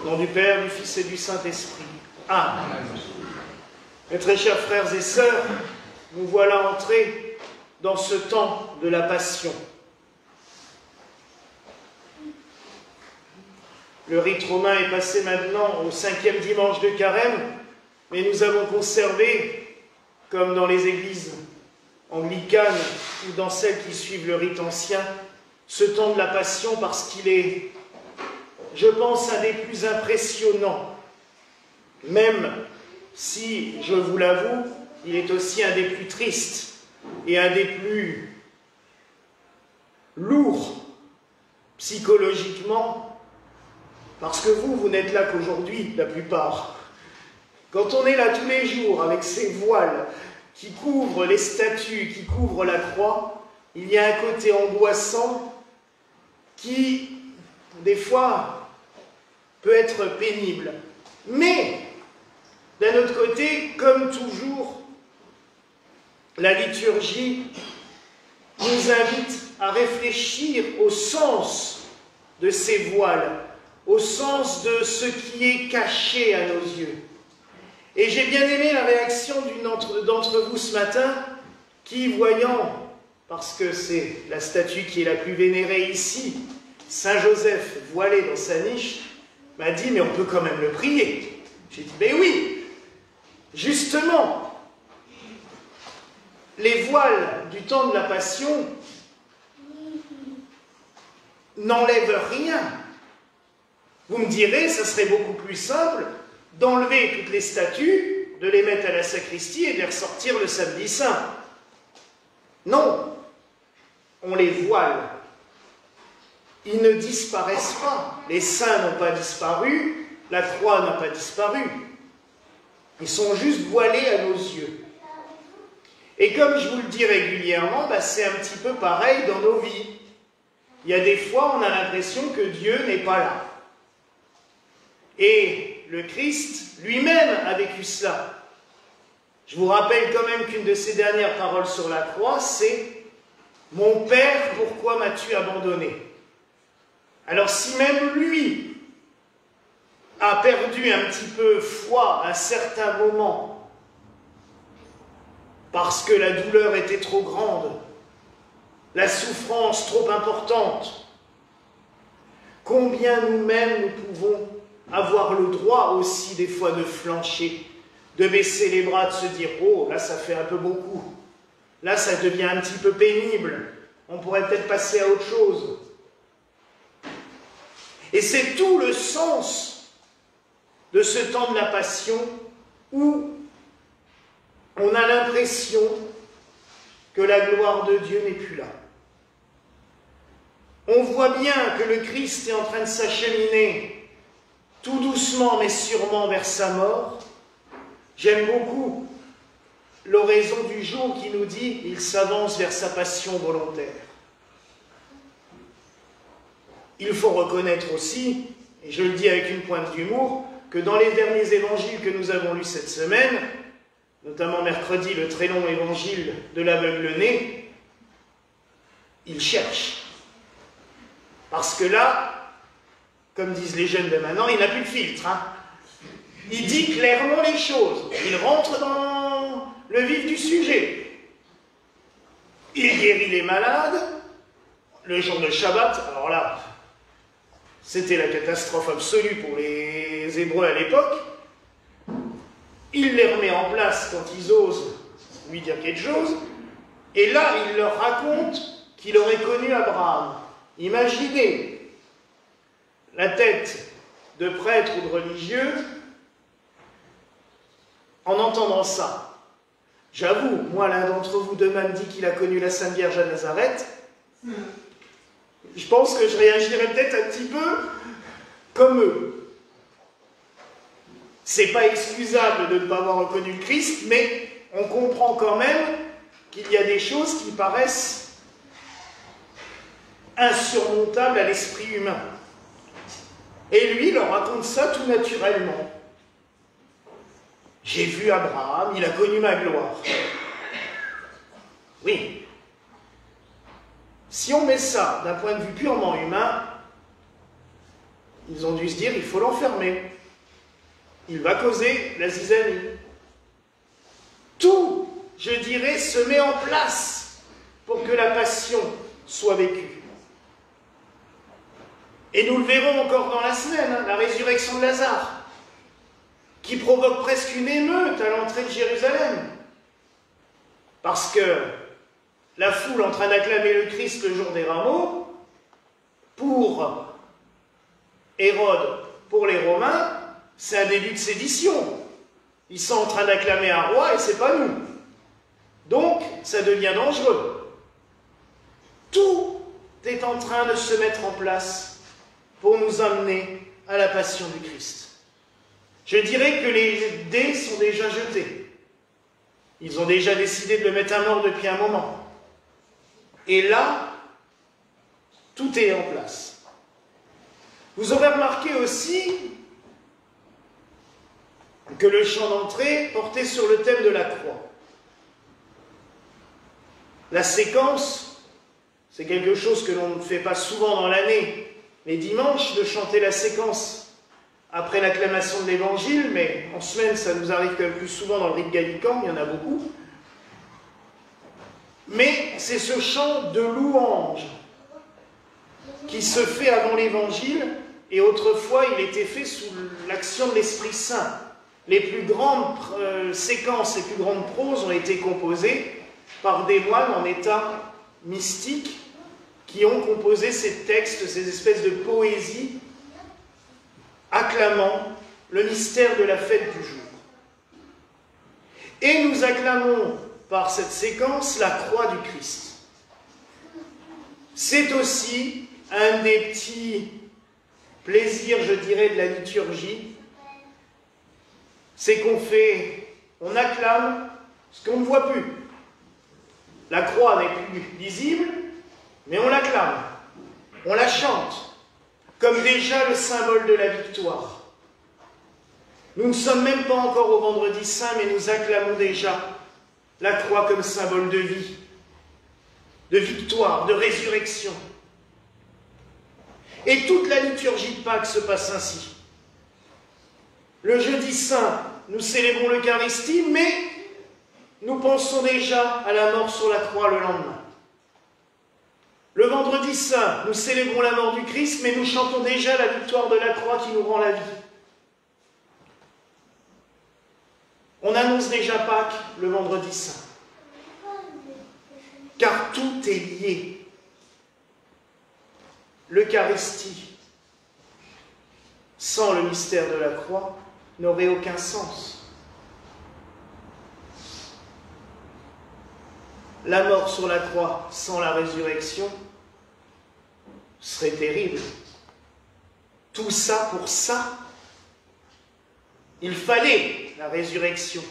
Au nom du Père, du Fils et du Saint-Esprit. Amen. Mes très chers frères et sœurs, nous voilà entrés dans ce temps de la Passion. Le rite romain est passé maintenant au 5e dimanche de Carême, mais nous avons conservé, comme dans les églises anglicanes ou dans celles qui suivent le rite ancien, ce temps de la Passion parce qu'il est, je pense, un des plus impressionnants. Même si, je vous l'avoue, il est aussi un des plus tristes et un des plus lourds psychologiquement, parce que vous n'êtes là qu'aujourd'hui, la plupart. Quand on est là tous les jours avec ces voiles qui couvrent les statues, qui couvrent la croix, il y a un côté angoissant qui, des fois, peut être pénible. Mais, d'un autre côté, comme toujours, la liturgie nous invite à réfléchir au sens de ces voiles, au sens de ce qui est caché à nos yeux. Et j'ai bien aimé la réaction d'une d'entre vous ce matin qui, voyant, parce que c'est la statue qui est la plus vénérée ici, Saint Joseph voilé dans sa niche, m'a dit « mais on peut quand même le prier ». J'ai dit « mais oui, justement, les voiles du temps de la Passion n'enlèvent rien. Vous me direz, ça serait beaucoup plus simple d'enlever toutes les statues, de les mettre à la sacristie et de les ressortir le samedi saint. Non, on les voile. Ils ne disparaissent pas. Les saints n'ont pas disparu, la croix n'a pas disparu. Ils sont juste voilés à nos yeux. Et comme je vous le dis régulièrement, c'est un petit peu pareil dans nos vies. Il y a des fois, on a l'impression que Dieu n'est pas là. Et le Christ lui-même a vécu cela. Je vous rappelle quand même qu'une de ses dernières paroles sur la croix, c'est « Mon Père, pourquoi m'as-tu abandonné ?» Alors si même lui a perdu un petit peu foi à certains moments, parce que la douleur était trop grande, la souffrance trop importante, combien nous-mêmes nous pouvons avoir le droit aussi des fois de flancher, de baisser les bras, de se dire « Oh, là ça fait un peu beaucoup, là ça devient un petit peu pénible, on pourrait peut-être passer à autre chose ». Et c'est tout le sens de ce temps de la Passion où on a l'impression que la gloire de Dieu n'est plus là. On voit bien que le Christ est en train de s'acheminer tout doucement mais sûrement vers sa mort. J'aime beaucoup l'oraison du jour qui nous dit « Il s'avance vers sa passion volontaire ». Il faut reconnaître aussi, et je le dis avec une pointe d'humour, que dans les derniers évangiles que nous avons lus cette semaine, notamment mercredi, le très long évangile de l'aveugle-né, il cherche. Parce que là, comme disent les jeunes de maintenant, il n'a plus de filtre. Il dit clairement les choses. Il rentre dans le vif du sujet. Il guérit les malades. Le jour de Shabbat, alors là, c'était la catastrophe absolue pour les Hébreux à l'époque. Il les remet en place quand ils osent lui dire quelque chose. Et là, il leur raconte qu'il aurait connu Abraham. Imaginez la tête de prêtre ou de religieux en entendant ça. J'avoue, moi, l'un d'entre vous demain me dit qu'il a connu la Sainte Vierge à Nazareth. Je pense que je réagirais peut-être un petit peu comme eux. C'est pas excusable de ne pas avoir reconnu le Christ, mais on comprend quand même qu'il y a des choses qui paraissent insurmontables à l'esprit humain. Et lui, il leur raconte ça tout naturellement. J'ai vu Abraham, il a connu ma gloire. Oui. Si on met ça d'un point de vue purement humain, Ils ont dû se dire, il faut l'enfermer. Il va causer la zizanie. Tout, je dirais, se met en place pour que la passion soit vécue. Et nous le verrons encore dans la semaine, hein, la résurrection de Lazare, qui provoque presque une émeute à l'entrée de Jérusalem. Parce que la foule en train d'acclamer le Christ le jour des rameaux, pour Hérode, pour les Romains, c'est un début de sédition. Ils sont en train d'acclamer un roi et c'est pas nous. Donc, ça devient dangereux. Tout est en train de se mettre en place pour nous amener à la passion du Christ. Je dirais que les dés sont déjà jetés. Ils ont déjà décidé de le mettre à mort depuis un moment. Et là, tout est en place. Vous aurez remarqué aussi que le chant d'entrée portait sur le thème de la croix. La séquence, c'est quelque chose que l'on ne fait pas souvent dans l'année, les dimanches, de chanter la séquence après l'acclamation de l'Évangile, mais en semaine, ça nous arrive quand même plus souvent dans le rite gallican, il y en a beaucoup. Mais c'est ce chant de louange qui se fait avant l'Évangile, et autrefois, il était fait sous l'action de l'Esprit Saint. Les plus grandes séquences, les plus grandes proses ont été composées par des moines en état mystique qui ont composé ces textes, ces espèces de poésies acclamant le mystère de la fête du jour. Et nous acclamons par cette séquence la croix du Christ. C'est aussi un des petits plaisirs, je dirais, de la liturgie, c'est on acclame ce qu'on ne voit plus. La croix n'est plus visible, mais on l'acclame, on la chante, comme déjà le symbole de la victoire. Nous ne sommes même pas encore au vendredi saint, mais nous acclamons déjà la croix comme symbole de vie, de victoire, de résurrection. Et toute la liturgie de Pâques se passe ainsi. Le jeudi saint, nous célébrons l'Eucharistie, mais nous pensons déjà à la mort sur la croix le lendemain. Le vendredi saint, nous célébrons la mort du Christ, mais nous chantons déjà la victoire de la croix qui nous rend la vie. On annonce déjà Pâques le vendredi saint. Car tout est lié. L'Eucharistie, sans le mystère de la croix, n'aurait aucun sens. La mort sur la croix sans la résurrection serait terrible. Tout ça pour ça. Il fallait la résurrection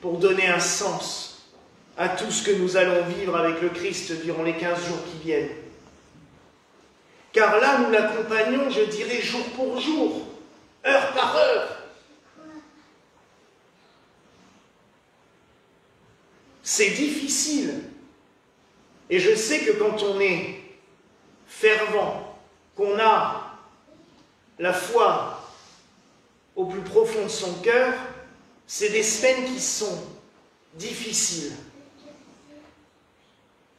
pour donner un sens à tout ce que nous allons vivre avec le Christ durant les 15 jours qui viennent. Car là, nous l'accompagnons, je dirais, jour pour jour, heure par heure. C'est difficile. Et je sais que quand on est fervent, qu'on a la foi au plus profond de son cœur, c'est des semaines qui sont difficiles.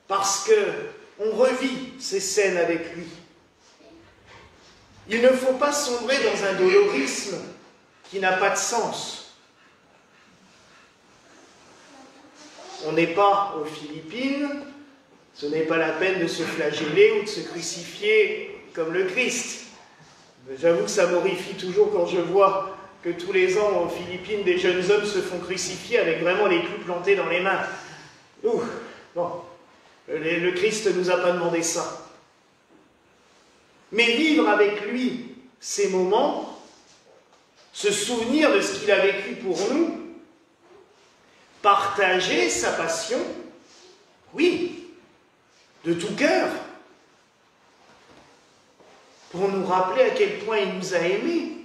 Parce qu'on revit ces scènes avec lui. Il ne faut pas sombrer dans un dolorisme qui n'a pas de sens. On n'est pas aux Philippines, ce n'est pas la peine de se flageller ou de se crucifier comme le Christ. J'avoue que ça m'horrifie toujours quand je vois que tous les ans aux Philippines, des jeunes hommes se font crucifier avec vraiment les clous plantés dans les mains. Ouh, bon, le Christ ne nous a pas demandé ça. Mais vivre avec lui ces moments, se souvenir de ce qu'il a vécu pour nous, partager sa passion, oui, de tout cœur, pour nous rappeler à quel point il nous a aimés.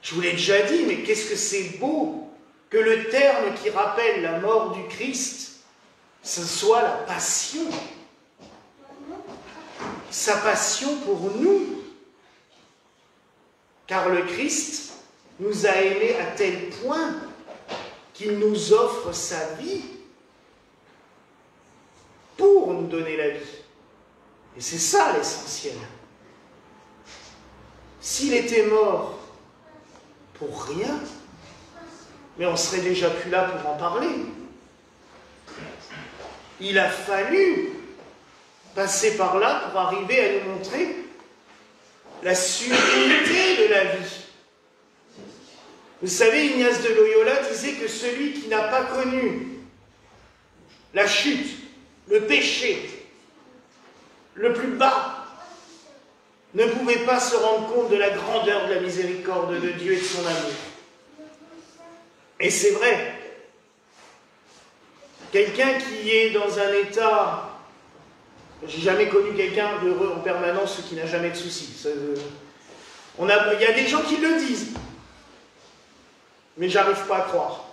Je vous l'ai déjà dit, mais qu'est-ce que c'est beau que le terme qui rappelle la mort du Christ, ce soit la passion. Sa passion pour nous. car le Christ nous a aimés à tel point qu'il nous offre sa vie pour nous donner la vie. Et c'est ça l'essentiel. S'il était mort pour rien, mais on serait déjà plus là pour en parler. Il a fallu passer par là pour arriver à nous montrer la sublimité de la vie. Vous savez, Ignace de Loyola disait que celui qui n'a pas connu la chute, le péché, le plus bas, ne pouvait pas se rendre compte de la grandeur de la miséricorde de Dieu et de son amour. Et c'est vrai. Quelqu'un qui est dans un état... J'ai jamais connu quelqu'un d'heureux en permanence qui n'a jamais de soucis. Il y a des gens qui le disent, mais j'arrive pas à croire.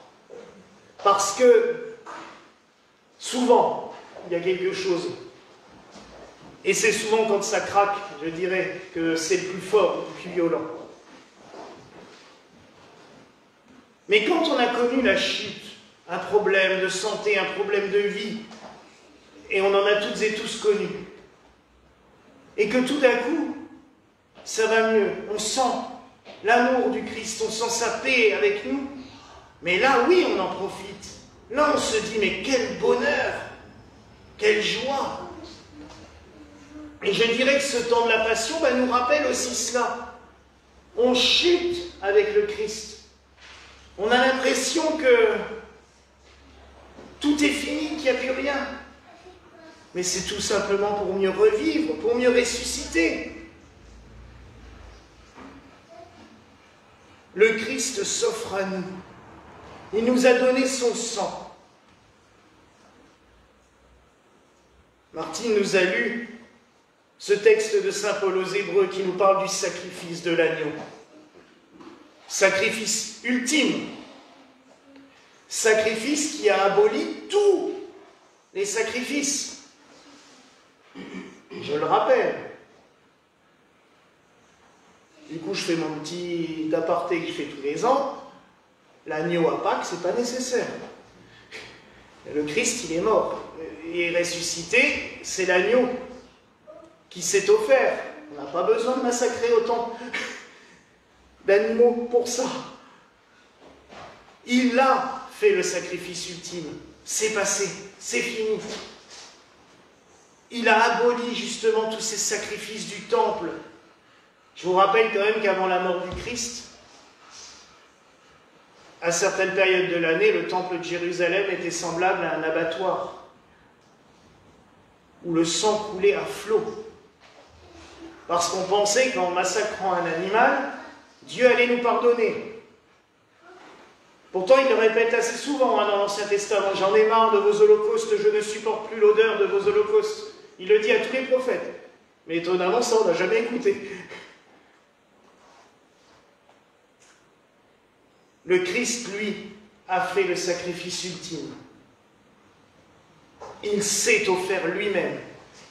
Parce que souvent, il y a quelque chose. Et c'est souvent quand ça craque, je dirais, que c'est le plus fort, le plus violent. Mais quand on a connu la chute, un problème de santé, un problème de vie, et on en a toutes et tous connu, et que tout d'un coup, ça va mieux, on sent l'amour du Christ, on sent sa paix avec nous, mais là, oui, on en profite. Là, on se dit, mais quel bonheur, quelle joie. Et je dirais que ce temps de la passion nous rappelle aussi cela. On chute avec le Christ. On a l'impression que tout est fini, qu'il n'y a plus rien. Mais c'est tout simplement pour mieux revivre, pour mieux ressusciter. Le Christ s'offre à nous. Il nous a donné son sang. Martine nous a lu ce texte de saint Paul aux Hébreux qui nous parle du sacrifice de l'agneau. Sacrifice ultime. Sacrifice qui a aboli tous les sacrifices. Je le rappelle. Du coup, je fais mon petit aparté que je fais tous les ans. L'agneau à Pâques, c'est pas nécessaire. Le Christ, il est mort. Il est ressuscité, c'est l'agneau qui s'est offert. On n'a pas besoin de massacrer autant d'animaux pour ça. Il a fait le sacrifice ultime. C'est passé, c'est fini. Il a aboli justement tous ces sacrifices du temple. Je vous rappelle quand même qu'avant la mort du Christ, à certaines périodes de l'année, le temple de Jérusalem était semblable à un abattoir où le sang coulait à flot. Parce qu'on pensait qu'en massacrant un animal, Dieu allait nous pardonner. Pourtant, il le répète assez souvent dans l'Ancien Testament. « J'en ai marre de vos holocaustes, je ne supporte plus l'odeur de vos holocaustes. » Il le dit à tous les prophètes. Mais étonnamment, ça, on n'a jamais écouté. Le Christ, lui, a fait le sacrifice ultime. Il s'est offert lui-même.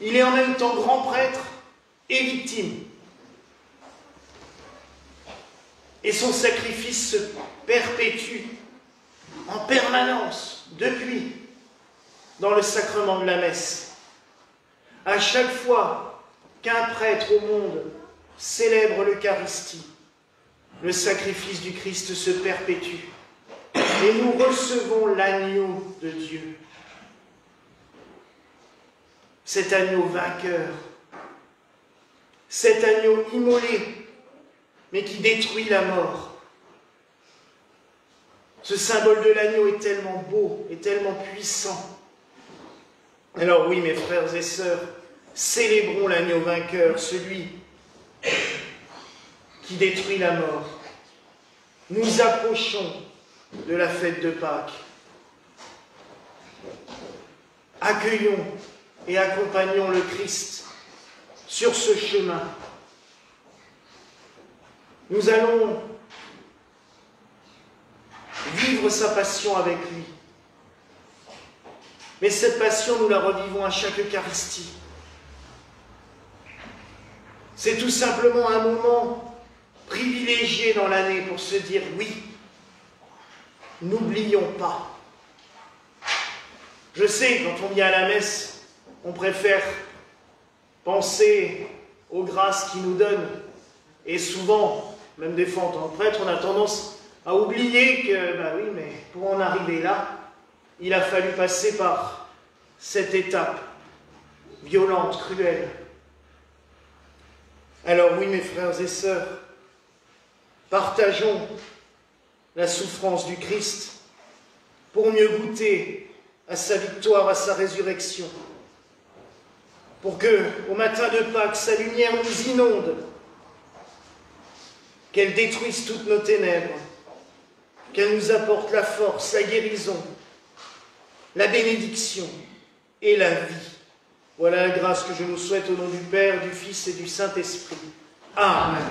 Il est en même temps grand prêtre et victime. Et son sacrifice se perpétue en permanence, depuis, dans le sacrement de la messe. À chaque fois qu'un prêtre au monde célèbre l'Eucharistie, le sacrifice du Christ se perpétue et nous recevons l'agneau de Dieu. Cet agneau vainqueur, cet agneau immolé, mais qui détruit la mort. Ce symbole de l'agneau est tellement beau et tellement puissant. Alors oui, mes frères et sœurs, célébrons l'agneau vainqueur, celui qui détruit la mort. Nous approchons de la fête de Pâques. Accueillons et accompagnons le Christ sur ce chemin. Nous allons vivre sa passion avec lui. Mais cette passion, nous la revivons à chaque Eucharistie. C'est tout simplement un moment privilégié dans l'année pour se dire oui, n'oublions pas. Je sais, quand on vient à la messe, on préfère penser aux grâces qu'il nous donne. Et souvent, même des fois en tant que prêtre, on a tendance à oublier que, ben oui, mais pour en arriver là, il a fallu passer par cette étape violente, cruelle. Alors oui, mes frères et sœurs, partageons la souffrance du Christ pour mieux goûter à sa victoire, à sa résurrection, pour que, au matin de Pâques, sa lumière nous inonde, qu'elle détruise toutes nos ténèbres, qu'elle nous apporte la force, la guérison, la bénédiction et la vie. Voilà la grâce que je nous souhaite au nom du Père, du Fils et du Saint-Esprit. Amen.